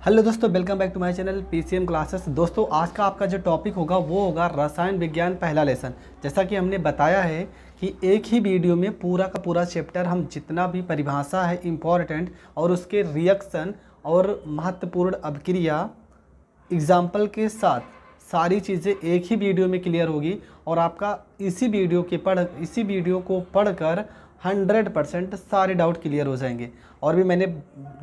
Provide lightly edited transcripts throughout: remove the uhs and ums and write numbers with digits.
Hello दोस्तों, welcome back to my channel PCM classes. दोस्तों आज का आपका जो टॉपिक होगा वो होगा रसायन विज्ञान पहला लेसन। जैसा कि हमने बताया है कि एक ही वीडियो में पूरा का पूरा चैप्टर हम जितना भी परिभाषा है इम्पॉर्टेंट और उसके रिएक्शन और महत्वपूर्ण अभिक्रिया एग्जाम्पल के साथ सारी चीज़ें एक ही वीडियो में क्लियर होगी और आपका इसी वीडियो को पढ़कर 100% सारे डाउट क्लियर हो जाएंगे। और भी मैंने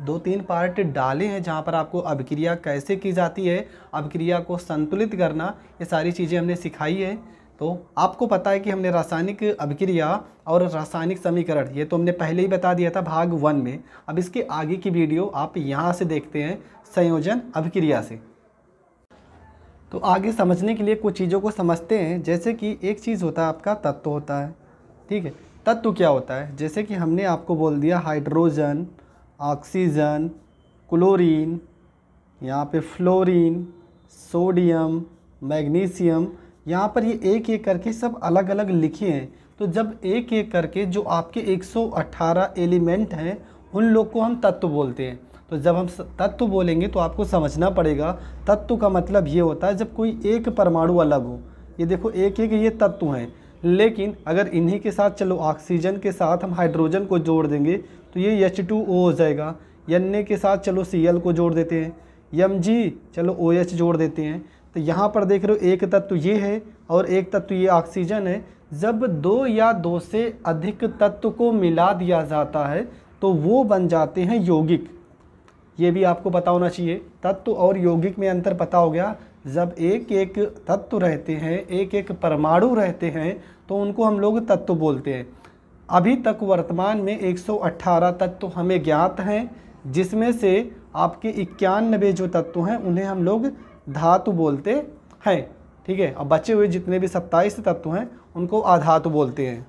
2-3 पार्ट डाले हैं जहां पर आपको अभिक्रिया कैसे की जाती है, अभिक्रिया को संतुलित करना, ये सारी चीज़ें हमने सिखाई है। तो आपको पता है कि हमने रासायनिक अभिक्रिया और रासायनिक समीकरण ये तो हमने पहले ही बता दिया था भाग 1 में। अब इसके आगे की वीडियो आप यहाँ से देखते हैं संयोजन अभिक्रिया से। तो आगे समझने के लिए कुछ चीज़ों को समझते हैं। जैसे कि एक चीज़ होता है आपका तत्व होता है, ठीक है। तत्व क्या होता है, जैसे कि हमने आपको बोल दिया हाइड्रोजन, ऑक्सीजन, क्लोरीन, यहाँ पे फ्लोरीन, सोडियम, मैग्नीशियम, यहाँ पर ये एक एक करके सब अलग अलग लिखे हैं। तो जब एक एक करके जो आपके 118 एलिमेंट हैं उन लोग को हम तत्व बोलते हैं। तो जब हम तत्व बोलेंगे तो आपको समझना पड़ेगा तत्व का मतलब ये होता है जब कोई एक परमाणु अलग हो। ये देखो एक एक ये तत्व हैं, लेकिन अगर इन्हीं के साथ चलो ऑक्सीजन के साथ हम हाइड्रोजन को जोड़ देंगे तो ये H2O हो जाएगा। Na के साथ चलो Cl को जोड़ देते हैं, Mg चलो OH जोड़ देते हैं। तो यहाँ पर देख रहे हो एक तत्व ये है और एक तत्व ये ऑक्सीजन है। जब 2 या 2 से अधिक तत्व को मिला दिया जाता है तो वो बन जाते हैं यौगिक। ये भी आपको पता होना चाहिए, तत्व और यौगिक में अंतर पता हो गया। जब एक एक तत्व रहते हैं, एक एक परमाणु रहते हैं तो उनको हम लोग तत्व बोलते हैं। अभी तक वर्तमान में 118 तत्व हमें ज्ञात हैं, जिसमें से आपके 91 जो तत्व हैं उन्हें हम लोग धातु बोलते हैं, ठीक है। अब बचे हुए जितने भी 27 तत्व हैं उनको अधातु बोलते हैं।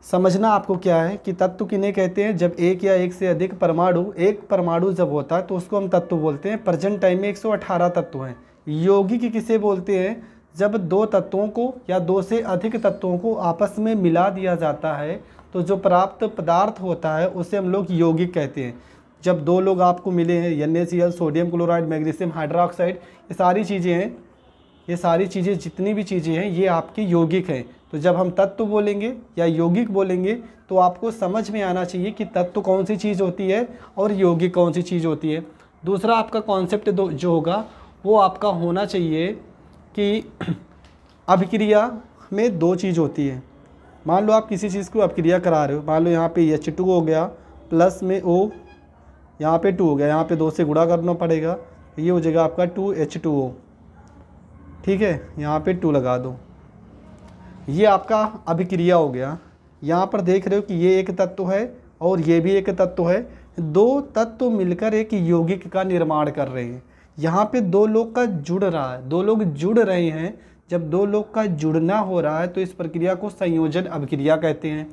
समझना आपको क्या है कि तत्व किन्हें कहते हैं, जब एक या एक से अधिक परमाणु जब होता है तो उसको हम तत्व बोलते हैं। प्रेजेंट टाइम में 118 तत्व हैं। यौगिक किसे बोलते हैं, जब 2 तत्वों को या 2 से अधिक तत्वों को आपस में मिला दिया जाता है तो जो प्राप्त पदार्थ होता है उसे हम लोग यौगिक कहते हैं। जब 2 लोग आपको मिले हैं, NaCl, sodium chloride, magnesium hydroxide, ये सारी चीज़ें हैं, ये सारी चीज़ें जितनी भी चीज़ें हैं ये आपके यौगिक हैं। तो जब हम तत्व बोलेंगे या यौगिक बोलेंगे तो आपको समझ में आना चाहिए कि तत्व कौन सी चीज़ होती है और यौगिक कौन सी चीज़ होती है। दूसरा आपका कॉन्सेप्ट जो होगा वो आपका होना चाहिए कि अभिक्रिया में 2 चीज़ होती है। मान लो आप किसी चीज़ को अभिक्रिया करा रहे हो, मान लो यहाँ पे H2 हो गया प्लस में O, यहाँ पे 2 हो गया, यहाँ पे 2 से गुणा करना पड़ेगा, ये हो जाएगा आपका 2H2O, ठीक है। यहाँ पे 2 लगा दो, ये आपका अभिक्रिया हो गया। यहाँ पर देख रहे हो कि ये एक तत्व है और ये भी एक तत्व है। 2 तत्व मिलकर एक यौगिक का निर्माण कर रहे हैं। यहाँ पे 2 लोग का जुड़ रहा है, 2 लोग जुड़ रहे हैं। जब 2 लोग का जुड़ना हो रहा है तो इस प्रक्रिया को संयोजन अभिक्रिया कहते हैं।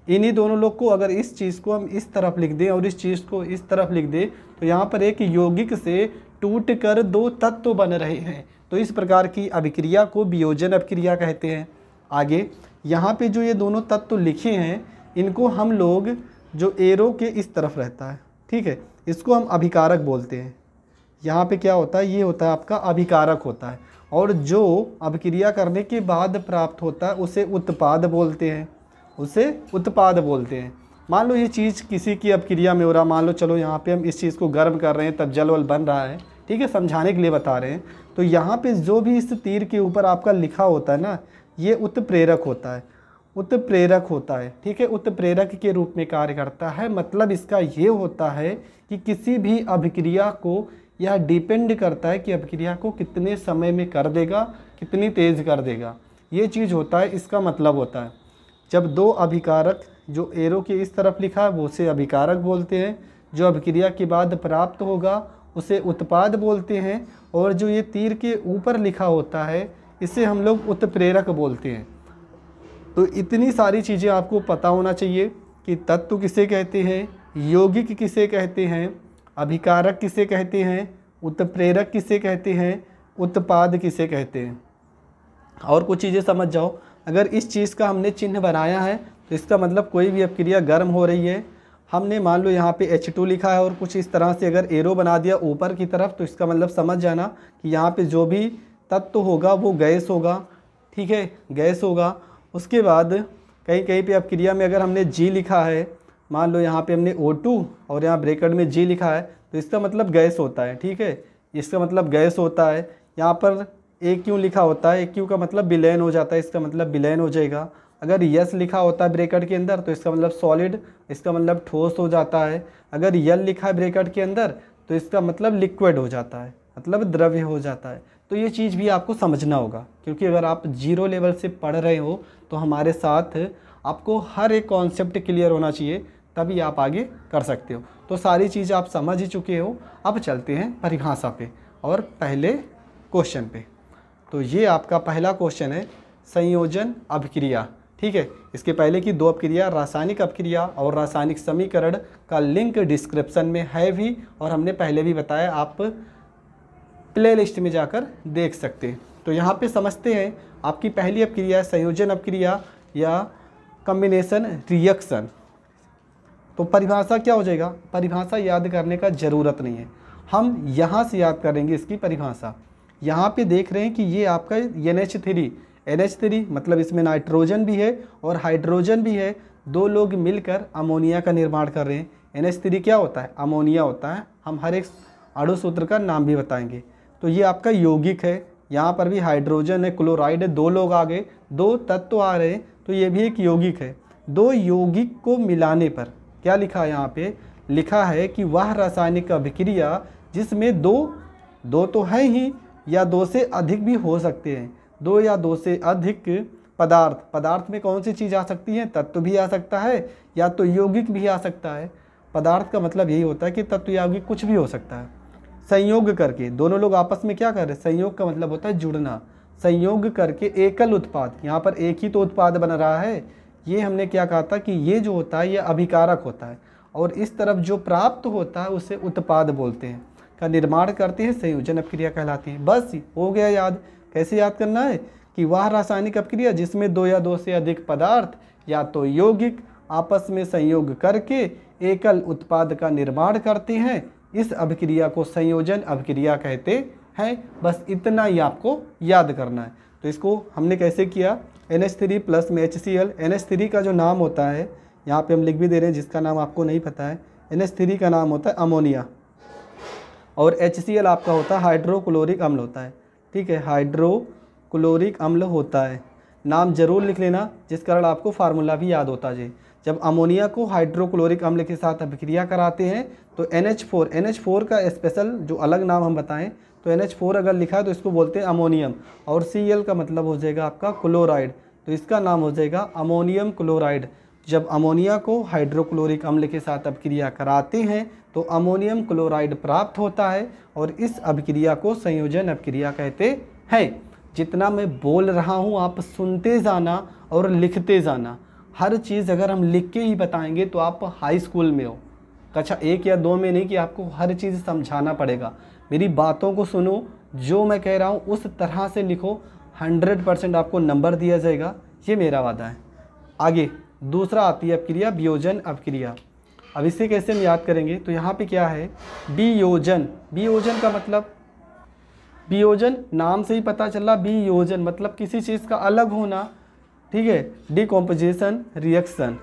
इन्हीं दोनों लोग को अगर इस चीज़ को हम इस तरफ लिख दें और इस चीज़ को इस तरफ लिख दें तो यहाँ पर एक यौगिक से टूट कर 2 तत्व बन रहे हैं। तो इस प्रकार की अभिक्रिया को वियोजन अभिक्रिया कहते हैं। आगे यहाँ पे जो ये दोनों तत्व लिखे हैं इनको हम लोग, जो एरो के इस तरफ रहता है, ठीक है, इसको हम अभिकारक बोलते हैं। यहाँ पे क्या होता है, ये होता है आपका अभिकारक होता है। और जो अभिक्रिया करने के बाद प्राप्त होता है उसे उत्पाद बोलते हैं, उसे उत्पाद बोलते हैं। मान लो ये चीज़ किसी की अभिक्रिया में हो रहा, मान लो चलो यहाँ पे हम इस चीज़ को गर्म कर रहे हैं तब जल वल बन रहा है, ठीक है, समझाने के लिए बता रहे हैं। तो यहाँ पे जो भी इस तीर के ऊपर आपका लिखा होता है ना, ये उत्प्रेरक होता है, उत्प्रेरक होता है, ठीक है, उत्प्रेरक के रूप में कार्य करता है। मतलब इसका ये होता है कि किसी भी अभिक्रिया को यह डिपेंड करता है कि अभिक्रिया को कितने समय में कर देगा, कितनी तेज़ कर देगा, ये चीज़ होता है, इसका मतलब होता है। जब 2 अभिकारक, जो एरो के इस तरफ लिखा है वो उसे अभिकारक बोलते हैं, जो अभिक्रिया के बाद प्राप्त होगा उसे उत्पाद बोलते हैं, और जो ये तीर के ऊपर लिखा होता है इसे हम लोग उत्प्रेरक बोलते हैं। तो इतनी सारी चीज़ें आपको पता होना चाहिए कि तत्व किसे कहते हैं, यौगिक किसे कहते हैं, अभिकारक किसे कहते हैं, उत्प्रेरक किसे कहते हैं, उत्पाद किसे कहते हैं। और कुछ चीज़ें समझ जाओ, अगर इस चीज़ का हमने चिन्ह बनाया है तो इसका मतलब कोई भी अभिक्रिया गर्म हो रही है, हमने मान लो यहाँ पे H2 लिखा है और कुछ इस तरह से अगर एरो बना दिया ऊपर की तरफ, तो इसका मतलब समझ जाना कि यहाँ पे जो भी तत्व होगा वो गैस होगा, ठीक है, गैस होगा। उसके बाद कहीं कहीं पे अपक्रिया में अगर हमने G लिखा है, मान लो यहाँ पे हमने O2 और यहाँ ब्रैकेट में G लिखा है, तो इसका मतलब गैस होता है, ठीक है, इसका मतलब गैस होता है। यहाँ पर AQ लिखा होता है, AQ का मतलब विलयन हो जाता है, इसका मतलब विलयन हो जाएगा। अगर यस लिखा होता है ब्रैकेट के अंदर तो इसका मतलब सॉलिड, इसका मतलब ठोस हो जाता है। अगर यल लिखा है ब्रैकेट के अंदर तो इसका मतलब लिक्विड हो जाता है, मतलब द्रव्य हो जाता है। तो ये चीज़ भी आपको समझना होगा, क्योंकि अगर आप 0 लेवल से पढ़ रहे हो तो हमारे साथ आपको हर एक कॉन्सेप्ट क्लियर होना चाहिए, तभी आप आगे कर सकते हो। तो सारी चीज़ आप समझ ही चुके हो। अब चलते हैं परिभाषा पे और पहले क्वेश्चन पे। तो ये आपका पहला क्वेश्चन है, संयोजन अभिक्रिया, ठीक है। इसके पहले की 2 अपक्रिया, रासायनिक अपक्रिया और रासायनिक समीकरण का लिंक डिस्क्रिप्शन में है भी, और हमने पहले भी बताया, आप प्ले लिस्ट में जाकर देख सकते हैं। तो यहाँ पे समझते हैं, आपकी पहली अपक्रिया संयोजन अपक्रिया या कॉम्बिनेशन रिएक्शन। तो परिभाषा क्या हो जाएगा, परिभाषा याद करने का ज़रूरत नहीं है, हम यहाँ से याद करेंगे इसकी परिभाषा। यहाँ पे देख रहे हैं कि ये आपका NH3 मतलब इसमें नाइट्रोजन भी है और हाइड्रोजन भी है, 2 लोग मिलकर अमोनिया का निर्माण कर रहे हैं। NH3 क्या होता है, अमोनिया होता है। हम हर एक अणु सूत्र का नाम भी बताएंगे। तो ये आपका यौगिक है, यहाँ पर भी हाइड्रोजन है, क्लोराइड है, 2 लोग आ गए, 2 तत्व आ रहे हैं, तो ये भी एक यौगिक है। 2 यौगिक को मिलाने पर क्या लिखा है, यहाँ पे लिखा है कि वह रासायनिक अभिक्रिया जिसमें दो तो है ही या 2 से अधिक भी हो सकते हैं, 2 या 2 से अधिक पदार्थ में कौन सी चीज़ आ सकती है, तत्व भी आ सकता है या तो यौगिक भी आ सकता है। पदार्थ का मतलब यही होता है कि तत्व यौगिक कुछ भी हो सकता है। संयोग करके दोनों लोग आपस में क्या कर रहे हैं, संयोग का मतलब होता है जुड़ना, संयोग करके एकल उत्पाद, यहाँ पर एक ही तो उत्पाद बन रहा है। ये हमने क्या कहा था कि ये जो होता है ये अभिकारक होता है, और इस तरफ जो प्राप्त होता है उसे उत्पाद बोलते हैं, का निर्माण करते हैं, संयोजन अपक्रिया कहलाती है। बस हो गया याद। कैसे याद करना है कि वह रासायनिक अपक्रिया जिसमें 2 या 2 से अधिक पदार्थ या तो यौगिक आपस में संयोग करके एकल उत्पाद का निर्माण करते हैं, इस अभिक्रिया को संयोजन अभिक्रिया कहते हैं। बस इतना ही आपको याद करना है। तो इसको हमने कैसे किया, NH3 प्लस में HCl, NH3 का जो नाम होता है यहाँ पे हम लिख भी दे रहे हैं, जिसका नाम आपको नहीं पता है, NH3 का नाम होता है अमोनिया, और HCl आपका होता है हाइड्रोक्लोरिक अम्ल होता है, ठीक है, हाइड्रोक्लोरिक अम्ल होता है। नाम जरूर लिख लेना, जिस कारण आपको फार्मूला भी याद होता जाए। जब अमोनिया को हाइड्रोक्लोरिक अम्ल के साथ अभिक्रिया कराते हैं तो NH4 का स्पेशल जो अलग नाम हम बताएं तो NH4 अगर लिखा है तो इसको बोलते हैं अमोनियम, और Cl का मतलब हो जाएगा आपका क्लोराइड, तो इसका नाम हो जाएगा अमोनियम क्लोराइड। जब अमोनिया को हाइड्रोक्लोरिक अम्ल के साथ अभिक्रिया कराते हैं तो अमोनियम क्लोराइड प्राप्त होता है, और इस अभिक्रिया को संयोजन अभिक्रिया कहते हैं। जितना मैं बोल रहा हूँ आप सुनते जाना और लिखते जाना। हर चीज़ अगर हम लिख के ही बताएंगे तो आप हाई स्कूल में हो, कक्षा 1 या 2 में नहीं कि आपको हर चीज़ समझाना पड़ेगा। मेरी बातों को सुनो, जो मैं कह रहा हूँ उस तरह से लिखो, 100% आपको नंबर दिया जाएगा, ये मेरा वादा है। आगे दूसरा आती है अपक्रिया वियोजन अपक्रिया। अब इसे कैसे हम याद करेंगे, तो यहाँ पे क्या है, वियोजन का मतलब, वियोजन नाम से ही पता चला, वियोजन मतलब किसी चीज़ का अलग होना, ठीक है, डिकम्पोजिशन रिएक्शन।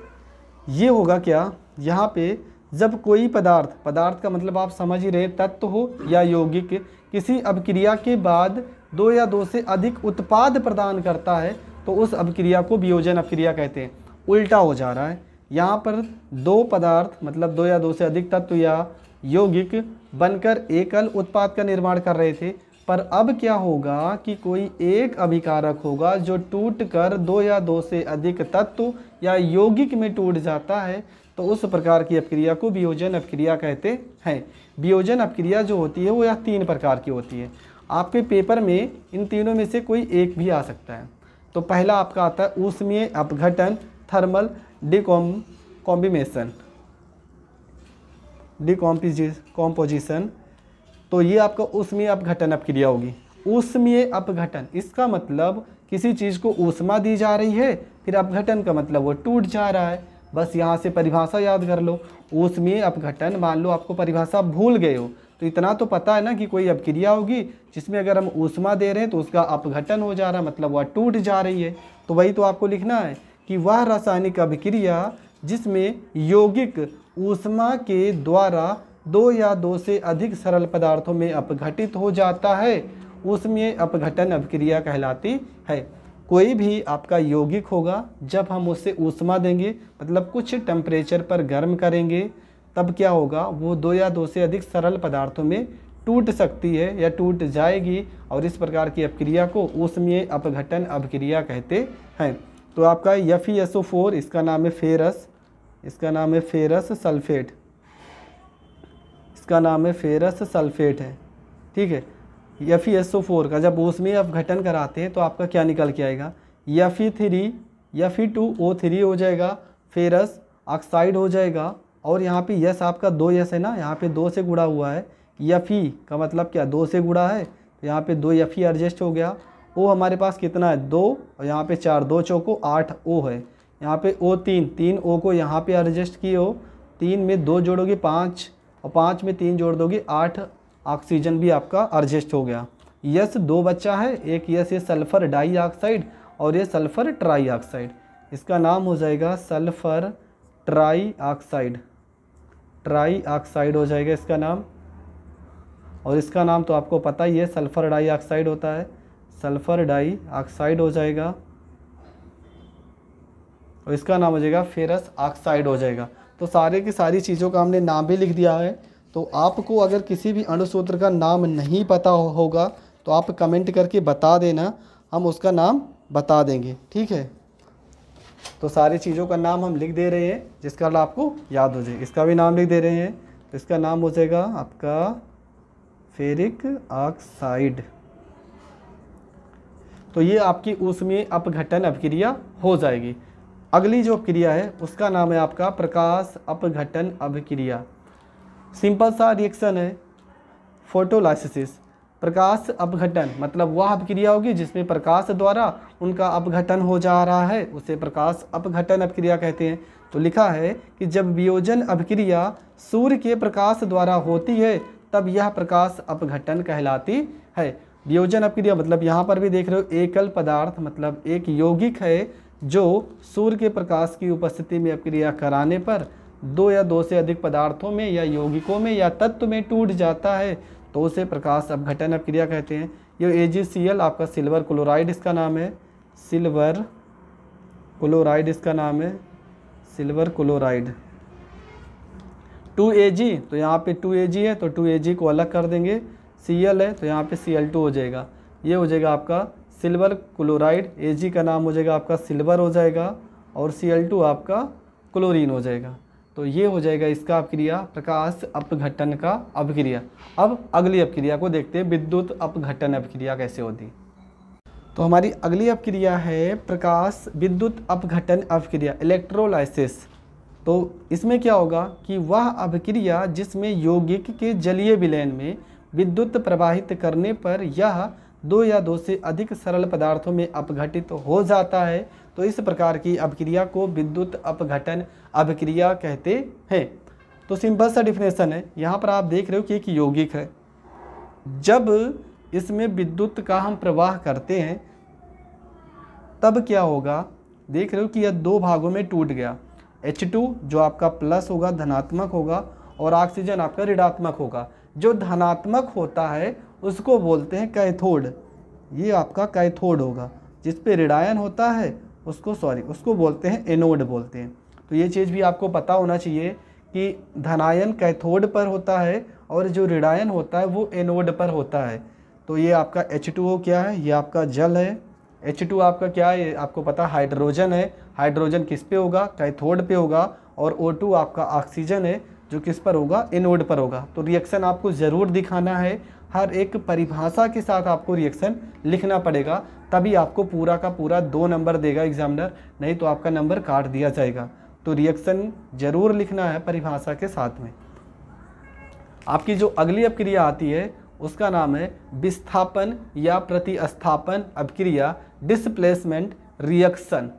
ये होगा क्या, यहाँ पे जब कोई पदार्थ का मतलब आप समझ ही रहे, तत्व हो या यौगिक, किसी अपक्रिया के बाद 2 या 2 से अधिक उत्पाद प्रदान करता है तो उस अपक्रिया को वियोजन अपक्रिया कहते हैं। उल्टा हो जा रहा है, यहाँ पर 2 पदार्थ मतलब 2 या 2 से अधिक तत्व या यौगिक बनकर एकल उत्पाद का निर्माण कर रहे थे, पर अब क्या होगा कि कोई एक अभिकारक होगा जो टूट कर 2 या 2 से अधिक तत्व या यौगिक में टूट जाता है, तो उस प्रकार की अपक्रिया को वियोजन अपक्रिया कहते हैं। वियोजन अपक्रिया जो होती है वो यह 3 प्रकार की होती है। आपके पेपर में इन तीनों में से कोई एक भी आ सकता है। तो पहला आपका आता है ऊष्मीय अपघटन, थर्मल डिकॉम्पोजिशन। तो ये आपका ऊष्मीय अपघटन अपक्रिया होगी। ऊष्मीय अपघटन इसका मतलब किसी चीज़ को ऊष्मा दी जा रही है, फिर अपघटन का मतलब वो टूट जा रहा है। बस यहाँ से परिभाषा याद कर लो। ऊष्मीय अपघटन, मान लो आपको परिभाषा भूल गए हो तो इतना तो पता है ना कि कोई अपक्रिया होगी जिसमें अगर हम ऊष्मा दे रहे हैं तो उसका अपघटन हो जा रहा है, मतलब वह टूट जा रही है। तो वही तो आपको लिखना है कि वह रासायनिक अभिक्रिया जिसमें यौगिक ऊष्मा के द्वारा दो या दो से अधिक सरल पदार्थों में अपघटित हो जाता है, ऊष्मीय अपघटन अभिक्रिया कहलाती है। कोई भी आपका यौगिक होगा, जब हम उससे ऊष्मा देंगे मतलब कुछ टेम्परेचर पर गर्म करेंगे, तब क्या होगा, वो दो या दो से अधिक सरल पदार्थों में टूट सकती है या टूट जाएगी, और इस प्रकार की अपक्रिया को ऊष्मीय अपघटन अभिक्रिया कहते हैं। तो आपका FeSO4, इसका नाम है फेरस, इसका नाम है फेरस सल्फेट, इसका नाम है फेरस सल्फेट है, ठीक है। FeSO4 का जब ऊष्मीय अपघटन कराते हैं तो आपका क्या निकल के आएगा, Fe2O3 हो जाएगा, फेरस ऑक्साइड हो जाएगा, और यहाँ पे यस आपका 2 यस है ना, यहाँ पे 2 से गुणा हुआ है, Fe का मतलब क्या 2 से गुणा है, तो यहाँ पे 2 Fe एडजस्ट हो गया। O हमारे पास कितना है 2, और यहाँ पे 4, 2 चौको 8 O है, यहाँ पे O3, 3 O को यहाँ पे एडजस्ट किए हो, 3 में 2 जोड़ोगे 5, और 5 में 3 जोड़ दोगे 8, ऑक्सीजन भी आपका एडजस्ट हो गया। यस 2 बच्चा है, एक यस ये सल्फ़र डाइऑक्साइड और ये सल्फ़र ट्राइऑक्साइड, इसका नाम हो जाएगा सल्फ़र ट्राइऑक्साइड, ट्राइऑक्साइड हो जाएगा इसका नाम। और इसका नाम तो आपको पता ही है, सल्फ़र डाइऑक्साइड होता है, सल्फ़र डाइऑक्साइड हो जाएगा, और इसका नाम हो जाएगा फेरस ऑक्साइड हो जाएगा। तो सारे की सारी चीज़ों का हमने नाम भी लिख दिया है। तो आपको अगर किसी भी अणुसूत्र का नाम नहीं पता होगा तो आप कमेंट करके बता देना, हम उसका नाम बता देंगे, ठीक है। तो सारी चीज़ों का नाम हम लिख दे रहे हैं जिसका आपको याद हो जाए। इसका भी नाम लिख दे रहे हैं, तो इसका नाम हो जाएगा आपका फेरिक ऑक्साइड। तो ये आपकी ऊष्मीय अपघटन अभिक्रिया हो जाएगी। अगली जो क्रिया है उसका नाम है आपका प्रकाश अपघटन अभिक्रिया। सिंपल सा रिएक्शन है, फोटोलाइसिस। प्रकाश अपघटन मतलब वह अभिक्रिया होगी जिसमें प्रकाश द्वारा उनका अपघटन हो जा रहा है, उसे प्रकाश अपघटन अभिक्रिया कहते हैं। तो लिखा है कि जब वियोजन अभिक्रिया सूर्य के प्रकाश द्वारा होती है तब यह प्रकाश अपघटन कहलाती है। वियोजन अभिक्रिया मतलब यहाँ पर भी देख रहे हो, एकल पदार्थ मतलब एक यौगिक है जो सूर्य के प्रकाश की उपस्थिति में अभिक्रिया कराने पर दो या दो से अधिक पदार्थों में या यौगिकों में या तत्व में टूट जाता है, तो उसे प्रकाश अपघटन अभिक्रिया कहते हैं। ये AgCl आपका सिल्वर क्लोराइड इसका नाम है, सिल्वर क्लोराइड इसका नाम है, सिल्वर क्लोराइड। 2Ag तो यहाँ पे 2Ag है तो 2Ag को अलग कर देंगे, Cl है तो यहाँ पे Cl2 हो जाएगा। ये हो जाएगा आपका सिल्वर क्लोराइड, Ag का नाम हो जाएगा आपका सिल्वर हो जाएगा, और Cl2 आपका क्लोरीन हो जाएगा। तो ये हो जाएगा इसका अभिक्रिया प्रकाश अपघटन का अभिक्रिया। अब अगली अभिक्रिया को देखते हैं, विद्युत अपघटन अभिक्रिया कैसे होती। तो हमारी अगली अभिक्रिया है प्रकाश विद्युत अपघटन अभिक्रिया, इलेक्ट्रोलाइसिस। तो इसमें क्या होगा कि वह अभिक्रिया जिसमें यौगिक के जलीय विलयन में विद्युत प्रवाहित करने पर यह दो या दो से अधिक सरल पदार्थों में अपघटित हो जाता है, तो इस प्रकार की अभिक्रिया को विद्युत अपघटन अभिक्रिया कहते हैं। तो सिंपल सा डिफिनेशन है, यहाँ पर आप देख रहे हो कि एक यौगिक है, जब इसमें विद्युत का हम प्रवाह करते हैं तब क्या होगा, देख रहे हो कि यह दो भागों में टूट गया। H2 जो आपका प्लस होगा धनात्मक होगा, और ऑक्सीजन आपका ऋणात्मक होगा। जो धनात्मक होता है उसको बोलते हैं कैथोड, ये आपका कैथोड होगा। जिस पे ऋणायन होता है उसको बोलते हैं एनोड बोलते हैं। तो ये चीज़ भी आपको पता होना चाहिए कि धनायन कैथोड पर होता है और जो ऋणायन होता है वो एनोड पर होता है। तो ये आपका H2O क्या है, ये आपका जल है। H2 आपका क्या है, आपको पता हाइड्रोजन है। हाइड्रोजन किस पे होगा, कैथोड पे होगा, और O2 आपका ऑक्सीजन है जो किस पर होगा, एनोड पर होगा। तो रिएक्शन आपको ज़रूर दिखाना है, हर एक परिभाषा के साथ आपको रिएक्शन लिखना पड़ेगा, तभी आपको पूरा का पूरा 2 नंबर देगा एग्जामिनर, नहीं तो आपका नंबर काट दिया जाएगा। तो रिएक्शन जरूर लिखना है परिभाषा के साथ में। आपकी जो अगली अभिक्रिया आती है उसका नाम है विस्थापन या प्रतिस्थापन अभिक्रिया, डिस्प्लेसमेंट रिएक्शन।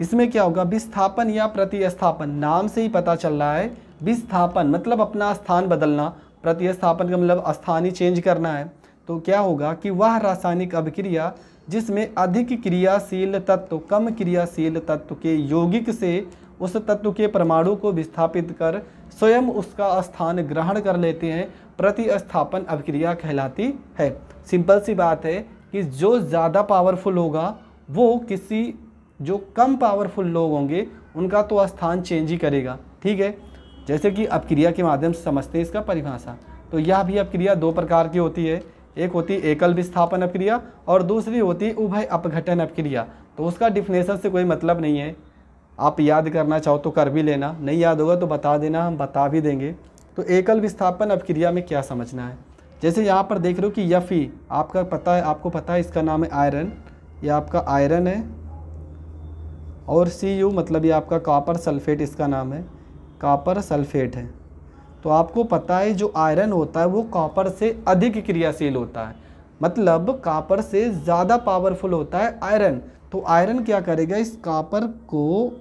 इसमें क्या होगा, विस्थापन या प्रतिस्थापन, नाम से ही पता चल रहा है। विस्थापन मतलब अपना स्थान बदलना, प्रतिस्थापन का मतलब स्थान ही चेंज करना है। तो क्या होगा कि वह रासायनिक अभिक्रिया जिसमें अधिक क्रियाशील तत्व कम क्रियाशील तत्व के यौगिक से उस तत्व के परमाणु को विस्थापित कर स्वयं उसका स्थान ग्रहण कर लेते हैं, प्रतिस्थापन अभिक्रिया कहलाती है। सिंपल सी बात है कि जो ज़्यादा पावरफुल होगा वो किसी जो कम पावरफुल लोग होंगे उनका तो स्थान चेंज ही करेगा। ठीक है, जैसे कि अपक्रिया के माध्यम से समझते हैं इसका परिभाषा। तो यह भी अपक्रिया दो प्रकार की होती है, एक होती है एकल विस्थापन अपक्रिया और दूसरी होती है उभय अपघटन अपक्रिया। तो उसका डिफिनेशन से कोई मतलब नहीं है, आप याद करना चाहो तो कर भी लेना, नहीं याद होगा तो बता देना, हम बता भी देंगे। तो एकल विस्थापन अपक्रिया में क्या समझना है, जैसे यहाँ पर देख रहे हो कि Fe आपको पता है इसका नाम है आयरन, यह आपका आयरन है, और Cu मतलब ये आपका कॉपर सल्फेट, इसका नाम है कॉपर सल्फेट है। तो आपको पता है जो आयरन होता है वो कॉपर से अधिक क्रियाशील होता है, मतलब कॉपर से ज़्यादा पावरफुल होता है आयरन। तो आयरन क्या करेगा, इस कॉपर को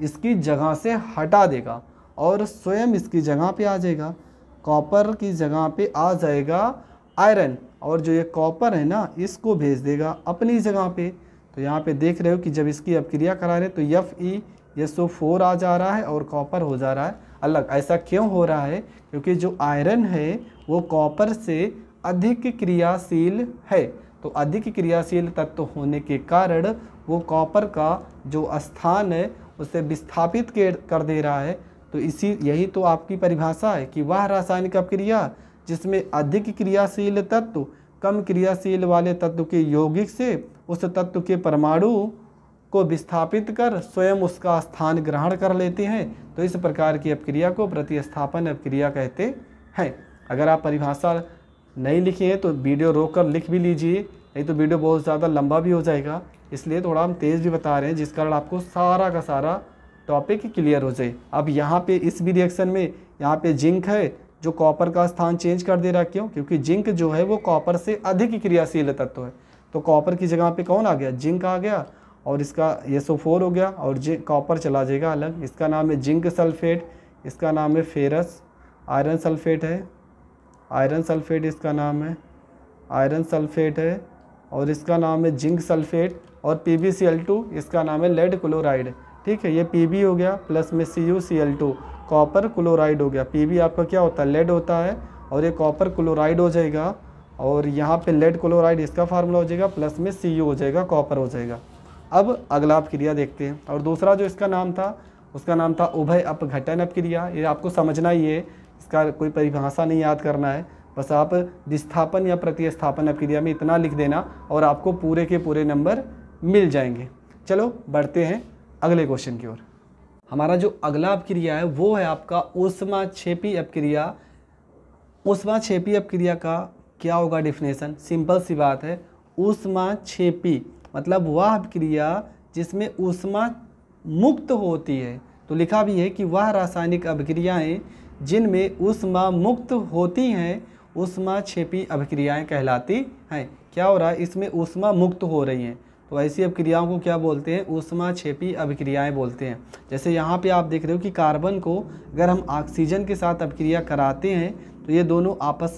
इसकी जगह से हटा देगा और स्वयं इसकी जगह पे आ जाएगा, कॉपर की जगह पे आ जाएगा आयरन, और जो ये कॉपर है ना इसको भेज देगा अपनी जगह पे। तो यहाँ पे देख रहे हो कि जब इसकी अपक्रिया करा रहे तो FeSO4 आ जा रहा है और कॉपर हो जा रहा है अलग। ऐसा क्यों हो रहा है, क्योंकि जो आयरन है वो कॉपर से अधिक क्रियाशील है। तो अधिक क्रियाशील तत्व होने के कारण वो कॉपर का जो स्थान है उसे विस्थापित कर दे रहा है। तो यही तो आपकी परिभाषा है कि वह रासायनिक अपक्रिया जिसमें अधिक क्रियाशील तत्व कम क्रियाशील वाले तत्व के यौगिक से उस तत्व के परमाणु को विस्थापित कर स्वयं उसका स्थान ग्रहण कर लेते हैं। तो इस प्रकार की अपक्रिया को प्रतिस्थापन अपक्रिया कहते हैं। अगर आप परिभाषा नहीं लिखी है तो वीडियो रोक कर लिख भी लीजिए, नहीं तो वीडियो बहुत ज़्यादा लंबा भी हो जाएगा, इसलिए थोड़ा हम तेज़ भी बता रहे हैं जिस कारण आपको सारा का सारा टॉपिक क्लियर हो जाए। अब यहाँ पे इस भी रिएक्शन में यहाँ पे जिंक है जो कॉपर का स्थान चेंज कर दे रहा है, क्यों, क्योंकि जिंक जो है वो कॉपर से अधिक क्रियाशील तत्व है। तो कॉपर की जगह पे कौन आ गया, जिंक आ गया, और इसका SO4 हो गया और कॉपर चला जाएगा अलग। इसका नाम है जिंक सल्फेट, इसका नाम है फेरस आयरन सल्फेट है, आयरन सल्फेट इसका नाम है, आयरन सल्फेट है, और इसका नाम है जिंक सल्फेट, और PbCl2 इसका नाम है लेड क्लोराइड। ठीक है, ये Pb हो गया प्लस में CuCl2 कॉपर क्लोराइड हो गया। Pb आपका क्या होता है, लेड होता है, और ये कॉपर क्लोराइड हो जाएगा, और यहाँ पे लेड क्लोराइड इसका फार्मूला हो जाएगा, प्लस में Cu हो जाएगा, कॉपर हो जाएगा। अब अगला अपक्रिया देखते हैं, और दूसरा जो इसका नाम था उसका नाम था उभय अपघटन अपक्रिया। ये आपको समझना ही है, इसका कोई परिभाषा नहीं याद करना है, बस आप विस्थापन या प्रतिस्थापन अपक्रिया में इतना लिख देना और आपको पूरे के पूरे नंबर मिल जाएंगे। चलो बढ़ते हैं अगले क्वेश्चन की ओर। हमारा जो अगला अपक्रिया है वो है आपका ऊष्माक्षेपी अपक्रिया। ऊष्माक्षेपी अपक्रिया का क्या होगा डिफिनेशन, सिंपल सी बात है, ऊष्माक्षेपी मतलब वह अपक्रिया जिसमें ऊष्मा मुक्त होती है। तो लिखा भी है कि वह रासायनिक अभिक्रियाएं जिनमें ऊष्मा मुक्त होती हैं ऊष्माक्षेपी अभिक्रियाएं कहलाती हैं। क्या हो रहा है, इसमें ऊष्मा मुक्त हो रही हैं, तो ऐसी अभिक्रियाओं को क्या बोलते हैं, ऊष्माक्षेपी अभिक्रियाएं बोलते हैं। जैसे यहाँ पे आप देख रहे हो कि कार्बन को अगर हम ऑक्सीजन के साथ अभिक्रिया कराते हैं तो ये दोनों आपस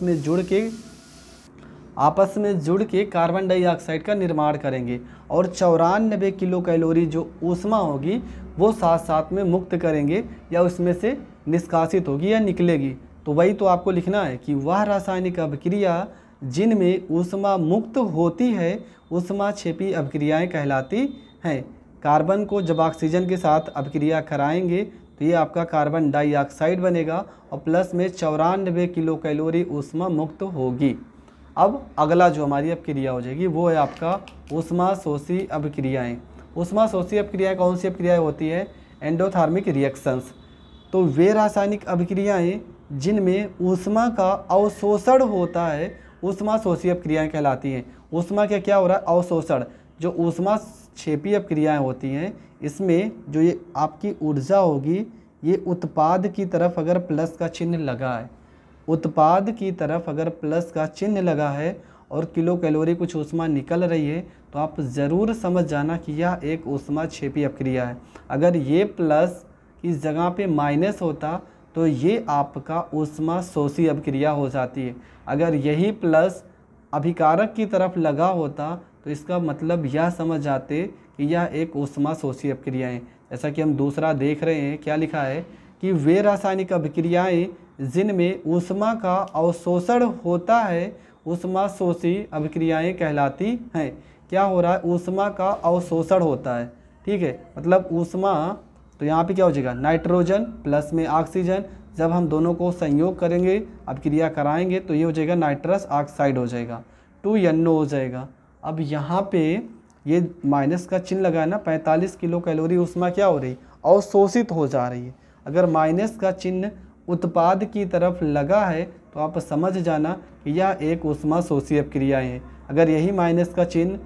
में जुड़ के कार्बन डाइऑक्साइड का निर्माण करेंगे, और 94 किलो कैलोरी जो ऊष्मा होगी वो साथ साथ में मुक्त करेंगे या उसमें से निष्कासित होगी या निकलेगी। तो वही तो आपको लिखना है कि वह रासायनिक अभिक्रिया जिनमें ऊष्मा मुक्त होती है ऊष्माक्षेपी अभिक्रियाएं कहलाती हैं। कार्बन को जब ऑक्सीजन के साथ अभिक्रिया कराएंगे तो ये आपका कार्बन डाइऑक्साइड बनेगा और प्लस में 94 किलो कैलोरी ऊष्मा मुक्त होगी। अब अगला जो हमारी अपक्रिया हो जाएगी वो है आपका ऊष्माशोषी अभिक्रियाएं। ऊष्माशोषी अभिक्रियाएं कौन सी अभिक्रियाएं होती है, एंडोथर्मिक रिएक्शंस। तो वे रासायनिक अभिक्रियाएं जिनमें ऊष्मा का अवशोषण होता है ऊष्माशोषी अभिक्रियाएं कहलाती हैं। ऊष्मा का क्या हो रहा है, अवशोषण। जो ऊष्माक्षेपी अभिक्रियाएं होती हैं इसमें जो ये आपकी ऊर्जा होगी ये उत्पाद की तरफ अगर प्लस का चिन्ह लगा है, उत्पाद की तरफ अगर प्लस का चिन्ह लगा है और किलो कैलोरी कुछ ऊष्मा निकल रही है तो आप ज़रूर समझ जाना कि यह एक ऊष्माक्षेपी अपक्रिया है। अगर ये प्लस इस जगह पे माइनस होता तो ये आपका ऊष्मा शोषी अपक्रिया हो जाती है। अगर यही प्लस अभिकारक की तरफ लगा होता तो इसका मतलब यह समझ जाते कि यह एक ऊष्मा शोषी अपक्रिया है। जैसा कि हम दूसरा देख रहे हैं, क्या लिखा है कि वे रासायनिक अभिक्रियाएं जिनमें ऊष्मा का अवशोषण होता है ऊष्मा शोषी अभिक्रियाएं कहलाती हैं। क्या हो रहा है, ऊष्मा का अवशोषण होता है, ठीक है, मतलब ऊष्मा, तो यहाँ पे क्या हो जाएगा नाइट्रोजन प्लस में ऑक्सीजन, जब हम दोनों को संयोग करेंगे अभिक्रिया कराएंगे तो ये हो जाएगा नाइट्रस ऑक्साइड हो जाएगा, 2NO हो जाएगा। अब यहाँ पे ये माइनस का चिन्ह लगा है ना, 45 किलो कैलोरी ऊष्मा क्या हो रही, अवशोषित हो जा रही है। अगर माइनस का चिन्ह उत्पाद की तरफ लगा है तो आप समझ जाना कि यह एक ऊष्मा शोषी अपक्रिया है। अगर यही माइनस का चिन्ह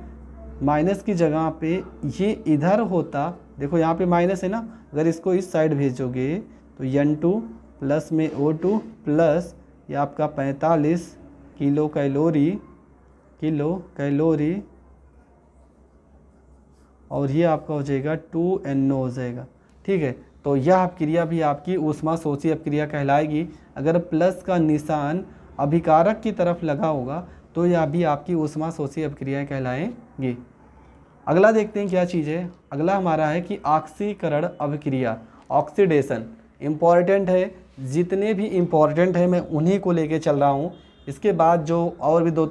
माइनस की जगह पे ये इधर होता, देखो यहाँ पे माइनस है ना, अगर इसको इस साइड भेजोगे तो N2 प्लस में O2 प्लस ये आपका 45 किलो कैलोरी और ये आपका हो जाएगा 2NO हो जाएगा, ठीक है। तो यह अपक्रिया भी आपकी ऊष्मा शोषी अपक्रिया कहलाएगी। अगर प्लस का निशान अभिकारक की तरफ लगा होगा तो यह भी आपकी ऊष्मा शोषी अपक्रियाएं कहलाएंगी। अगला देखते हैं क्या चीज़ है। अगला हमारा है कि ऑक्सीकरण अपक्रिया, ऑक्सीडेशन इम्पॉर्टेंट है। जितने भी इम्पॉर्टेंट है मैं उन्हीं को लेके चल रहा हूँ। इसके बाद जो और भी दो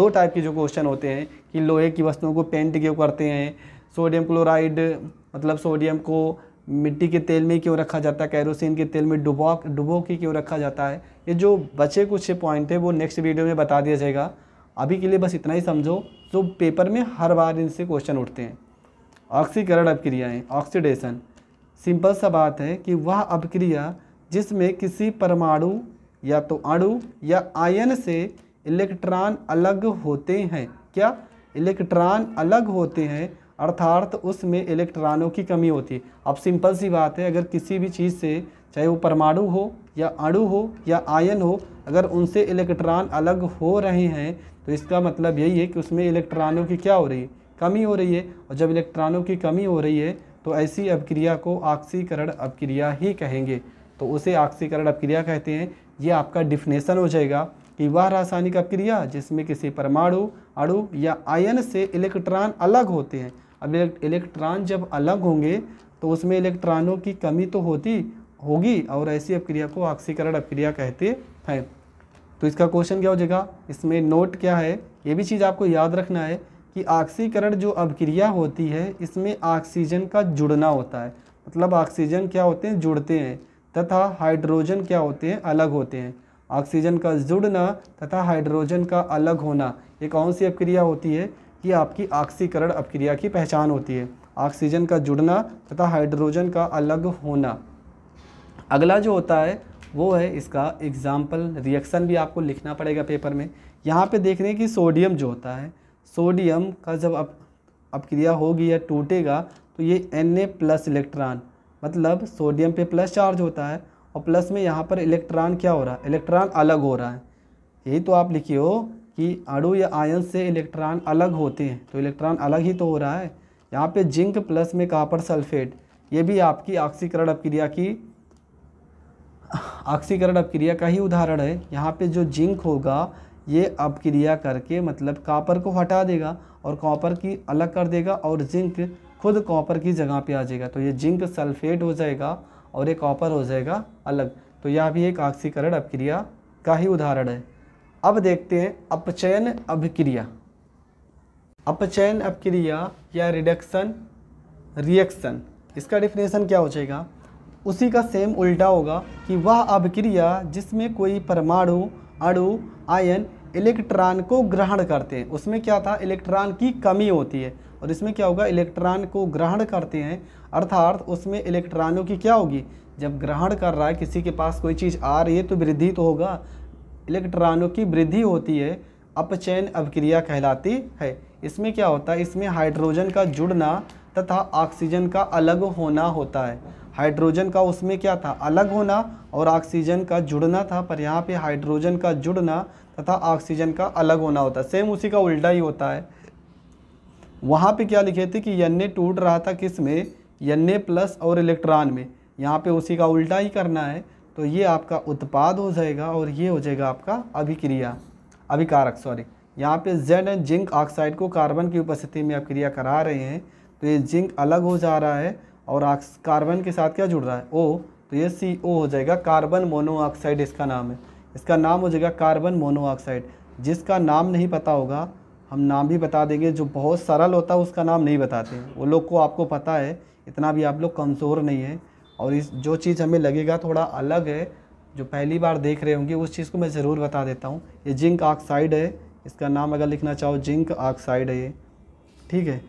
टाइप के जो क्वेश्चन होते हैं कि लोहे की वस्तुओं को पेंट क्यों करते हैं, सोडियम क्लोराइड मतलब सोडियम को मिट्टी के तेल में क्यों रखा जाता है, कैरोसिन के तेल में डुबो के क्यों रखा जाता है, ये जो बचे कुछ पॉइंट है वो नेक्स्ट वीडियो में बता दिया जाएगा। अभी के लिए बस इतना ही समझो जो पेपर में हर बार इनसे क्वेश्चन उठते हैं। ऑक्सीकरण अपक्रियाएं, ऑक्सीडेशन, सिंपल सा बात है कि वह अपक्रिया जिसमें किसी परमाणु या तो अणु या आयन से इलेक्ट्रॉन अलग होते हैं। क्या, इलेक्ट्रॉन अलग होते हैं, अर्थात उसमें इलेक्ट्रॉनों की कमी होती है। अब सिंपल सी बात है, अगर किसी भी चीज़ से चाहे वो परमाणु हो या अणु हो या आयन हो, अगर उनसे इलेक्ट्रॉन अलग हो रहे हैं तो इसका मतलब यही है कि उसमें इलेक्ट्रॉनों की क्या हो रही है, कमी हो रही है। और जब इलेक्ट्रॉनों की कमी हो रही है तो ऐसी अपक्रिया को ऑक्सीकरण अपक्रिया ही कहेंगे, तो उसे ऑक्सीकरण अपक्रिया कहते हैं। ये आपका डिफिनेशन हो जाएगा कि वह रासायनिक अपक्रिया जिसमें किसी परमाणु, अणु या आयन से इलेक्ट्रॉन अलग होते हैं। अब इलेक्ट्रॉन जब अलग होंगे तो उसमें इलेक्ट्रॉनों की कमी तो होगी और ऐसी अपक्रिया को ऑक्सीकरण अपक्रिया कहते हैं। तो इसका क्वेश्चन क्या हो जाएगा, इसमें नोट क्या है, ये भी चीज़ आपको याद रखना है कि ऑक्सीकरण जो अपक्रिया होती है इसमें ऑक्सीजन का जुड़ना होता है, मतलब ऑक्सीजन क्या होते हैं, जुड़ते हैं, तथा हाइड्रोजन क्या होते हैं, अलग होते हैं। ऑक्सीजन का जुड़ना तथा हाइड्रोजन का अलग होना ये कौन सी अपक्रिया होती है, ये आपकी ऑक्सीकरण अपक्रिया की पहचान होती है। ऑक्सीजन का जुड़ना तथा हाइड्रोजन का अलग होना। अगला जो होता है वो है इसका एग्जाम्पल, रिएक्शन भी आपको लिखना पड़ेगा पेपर में। यहाँ पे देख रहे हैं कि सोडियम जो होता है, सोडियम का जब अपक्रिया होगी या टूटेगा तो ये Na+ इलेक्ट्रॉन, मतलब सोडियम पे प्लस चार्ज होता है और प्लस में यहाँ पर इलेक्ट्रॉन क्या हो रहा है, इलेक्ट्रॉन अलग हो रहा है। यही तो आप लिखिए हो कि अणु या आयन से इलेक्ट्रॉन अलग होते हैं, तो इलेक्ट्रॉन अलग ही तो हो रहा है। यहाँ पे जिंक प्लस में कॉपर सल्फेट, ये भी आपकी ऑक्सीकरण अपक्रिया का ही उदाहरण है। यहाँ पे जो जिंक होगा ये अपक्रिया करके मतलब कॉपर को हटा देगा और कॉपर की अलग कर देगा और जिंक खुद कॉपर की जगह पे आ जाएगा, तो ये जिंक सल्फेट हो जाएगा और ये कॉपर हो जाएगा अलग। तो यह भी एक ऑक्सीकरण अपक्रिया का ही उदाहरण है। अब देखते हैं अपचयन अभिक्रिया। अपचयन अपक्रिया या रिएक्शन, इसका डिफिनेशन क्या हो जाएगा, उसी का सेम उल्टा होगा कि वह अभिक्रिया जिसमें कोई परमाणु, अणु, आयन इलेक्ट्रॉन को ग्रहण करते हैं। उसमें क्या था, इलेक्ट्रॉन की कमी होती है और इसमें क्या होगा, इलेक्ट्रॉन को ग्रहण करते हैं, अर्थात उसमें इलेक्ट्रॉनों की क्या होगी, जब ग्रहण कर रहा है किसी के पास कोई चीज़ आ रही है तो वृद्धि तो होगा, इलेक्ट्रॉनों की वृद्धि होती है, अपचयन अभिक्रिया कहलाती है। इसमें क्या होता है, इसमें हाइड्रोजन का जुड़ना तथा ऑक्सीजन का अलग होना होता है। हाइड्रोजन का उसमें क्या था, अलग होना, और ऑक्सीजन का जुड़ना था, पर यहाँ पे हाइड्रोजन का जुड़ना तथा ऑक्सीजन का अलग होना होता है। सेम उसी का उल्टा ही होता है। वहाँ पे क्या लिखे थे कि Na टूट रहा था किस में, Na प्लस और इलेक्ट्रॉन में। यहाँ पे उसी का उल्टा ही करना है, तो ये आपका उत्पाद हो जाएगा और ये हो जाएगा आपका अभिकारक सॉरी। यहाँ पे Zn जिंक ऑक्साइड को कार्बन की उपस्थिति में आप क्रिया करा रहे हैं, तो ये जिंक अलग हो जा रहा है और कार्बन के साथ क्या जुड़ रहा है, O, तो ये CO हो जाएगा, कार्बन मोनोऑक्साइड इसका नाम है। इसका नाम हो जाएगा कार्बन मोनोऑक्साइड। जिसका नाम नहीं पता होगा हम नाम भी बता देंगे, जो बहुत सरल होता है उसका नाम नहीं बताते हैं, वो लोग को आपको पता है, इतना भी आप लोग कमज़ोर नहीं है। और इस जो चीज़ हमें लगेगा थोड़ा अलग है, जो पहली बार देख रहे होंगे, उस चीज़ को मैं ज़रूर बता देता हूँ। ये जिंक ऑक्साइड है, इसका नाम अगर लिखना चाहो जिंक ऑक्साइड है ये, ठीक है।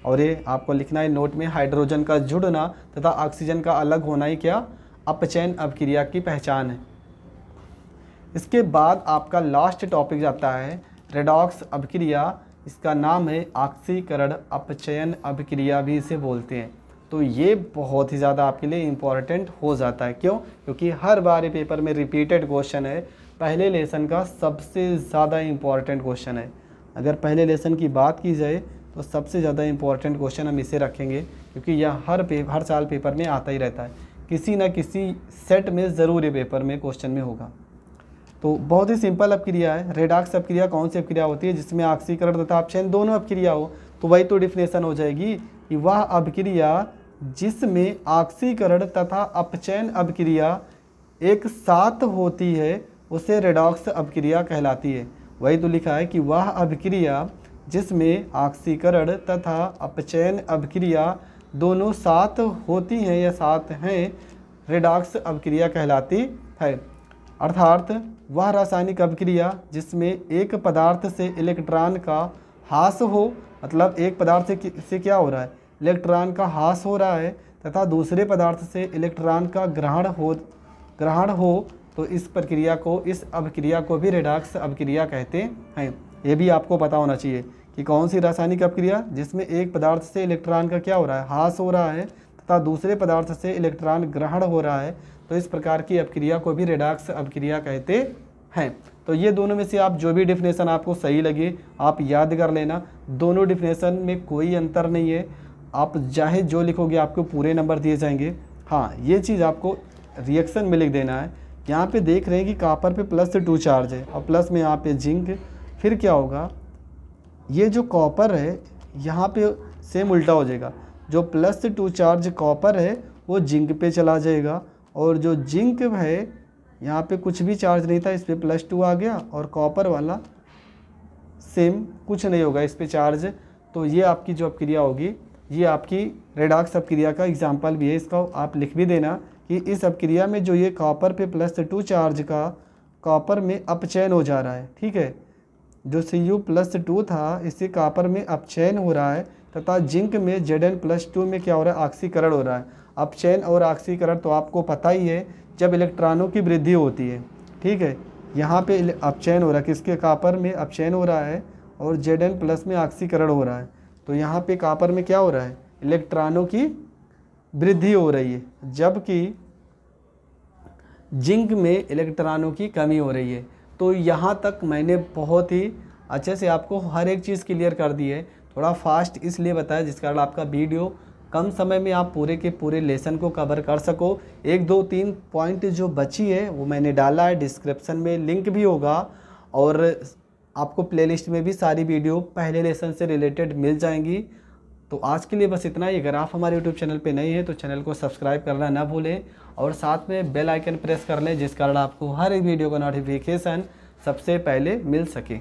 और ये आपको लिखना है नोट में, हाइड्रोजन का जुड़ना तथा ऑक्सीजन का अलग होना ही क्या, अपचयन अभिक्रिया की पहचान है। इसके बाद आपका लास्ट टॉपिक जाता है रेडॉक्स अभिक्रिया। इसका नाम है ऑक्सीकरण अपचयन अभिक्रिया भी इसे बोलते हैं। तो ये बहुत ही ज़्यादा आपके लिए इम्पॉर्टेंट हो जाता है। क्यों? क्योंकि हर बार पेपर में रिपीटेड क्वेश्चन है, पहले लेसन का सबसे ज़्यादा इम्पॉर्टेंट क्वेश्चन है। अगर पहले लेसन की बात की जाए तो सबसे ज़्यादा इम्पॉर्टेंट क्वेश्चन हम इसे रखेंगे, क्योंकि यह हर साल पेपर में आता ही रहता है, किसी न किसी सेट में ज़रूर ये पेपर में क्वेश्चन में होगा। तो बहुत ही सिंपल अपक्रिया है। रेडॉक्स अपक्रिया कौन सी अपक्रिया होती है? जिसमें ऑक्सीकरण तथा अपचयन दोनों अपक्रिया हो। तो वही तो डिफिनेशन हो जाएगी कि वह अपक्रिया जिसमें ऑक्सीकरण तथा अपचयन अपक्रिया एक साथ होती है उसे रेडॉक्स अपक्रिया कहलाती है। वही तो लिखा है कि वह अपक्रिया जिसमें ऑक्सीकरण तथा अपचयन अपक्रिया दोनों साथ होती हैं या साथ हैं, रेडॉक्स अपक्रिया कहलाती है। अर्थात वह रासायनिक अपक्रिया जिसमें एक पदार्थ से इलेक्ट्रॉन का ह्रास हो, मतलब एक पदार्थ से क्या हो रहा है, इलेक्ट्रॉन का ह्रास हो रहा है, तथा दूसरे पदार्थ से इलेक्ट्रॉन का ग्रहण हो, तो इस प्रक्रिया को, इस अपक्रिया को भी रेडॉक्स अपक्रिया कहते हैं। ये भी आपको पता होना चाहिए कि कौन सी रासायनिक अपक्रिया जिसमें एक पदार्थ से इलेक्ट्रॉन का क्या हो रहा है, ह्रास हो रहा है, तथा दूसरे पदार्थ से इलेक्ट्रॉन ग्रहण हो रहा है, तो इस प्रकार की अपक्रिया को भी रेडॉक्स अपक्रिया कहते हैं। तो ये दोनों में से आप जो भी डिफिनेशन आपको सही लगे आप याद कर लेना। दोनों डिफिनेशन में कोई अंतर नहीं है, आप चाहे जो लिखोगे आपको पूरे नंबर दिए जाएंगे। हाँ, ये चीज़ आपको रिएक्शन में लिख देना है। यहाँ पे देख रहे हैं कि कॉपर पे +2 चार्ज है और प्लस में यहाँ पे जिंक, फिर क्या होगा, ये जो कॉपर है यहाँ पे सेम उल्टा हो जाएगा, जो +2 चार्ज कॉपर है वो जिंक पे चला जाएगा, और जो जिंक है यहाँ पे कुछ भी चार्ज नहीं था, इस पर +2 आ गया, और कॉपर वाला सेम कुछ नहीं होगा इस पे चार्ज। तो ये आपकी जो अपक्रिया होगी, ये आपकी रेडॉक्स अपक्रिया का एग्जाम्पल भी है। इसका आप लिख भी देना कि इस अपक्रिया में जो ये कॉपर पे +2 चार्ज का कॉपर में अपचयन हो जा रहा है, ठीक है, जो Cu+2 था इससे कॉपर में अपचयन हो रहा है, तथा जिंक में Zn+2 में क्या हो रहा है, ऑक्सीकरण हो रहा है। अपचयन और ऑक्सीकरण तो आपको पता ही है, जब इलेक्ट्रॉनों की वृद्धि होती है, ठीक है। यहाँ पे अपचयन हो रहा है, किसके, कॉपर में अपचयन हो रहा है और Zn+ में ऑक्सीकरण हो रहा है। तो यहाँ पे कॉपर में क्या हो रहा है, इलेक्ट्रॉनों की वृद्धि हो रही है, जबकि जिंक में इलेक्ट्रॉनों की कमी हो रही है। तो यहाँ तक मैंने बहुत ही अच्छे से आपको हर एक चीज़ क्लियर कर दी है। थोड़ा फास्ट इसलिए बताया जिस कारण आपका वीडियो कम समय में आप पूरे के पूरे लेसन को कवर कर सको। 1 2 3 पॉइंट जो बची है वो मैंने डाला है, डिस्क्रिप्शन में लिंक भी होगा, और आपको प्लेलिस्ट में भी सारी वीडियो पहले लेसन से रिलेटेड मिल जाएंगी। तो आज के लिए बस इतना ही। अगर आप हमारे यूट्यूब चैनल पे नए हैं तो चैनल को सब्सक्राइब करना ना भूलें, और साथ में बेल आइकन प्रेस कर लें, जिस कारण आपको हर एक वीडियो का नोटिफिकेशन सबसे पहले मिल सके।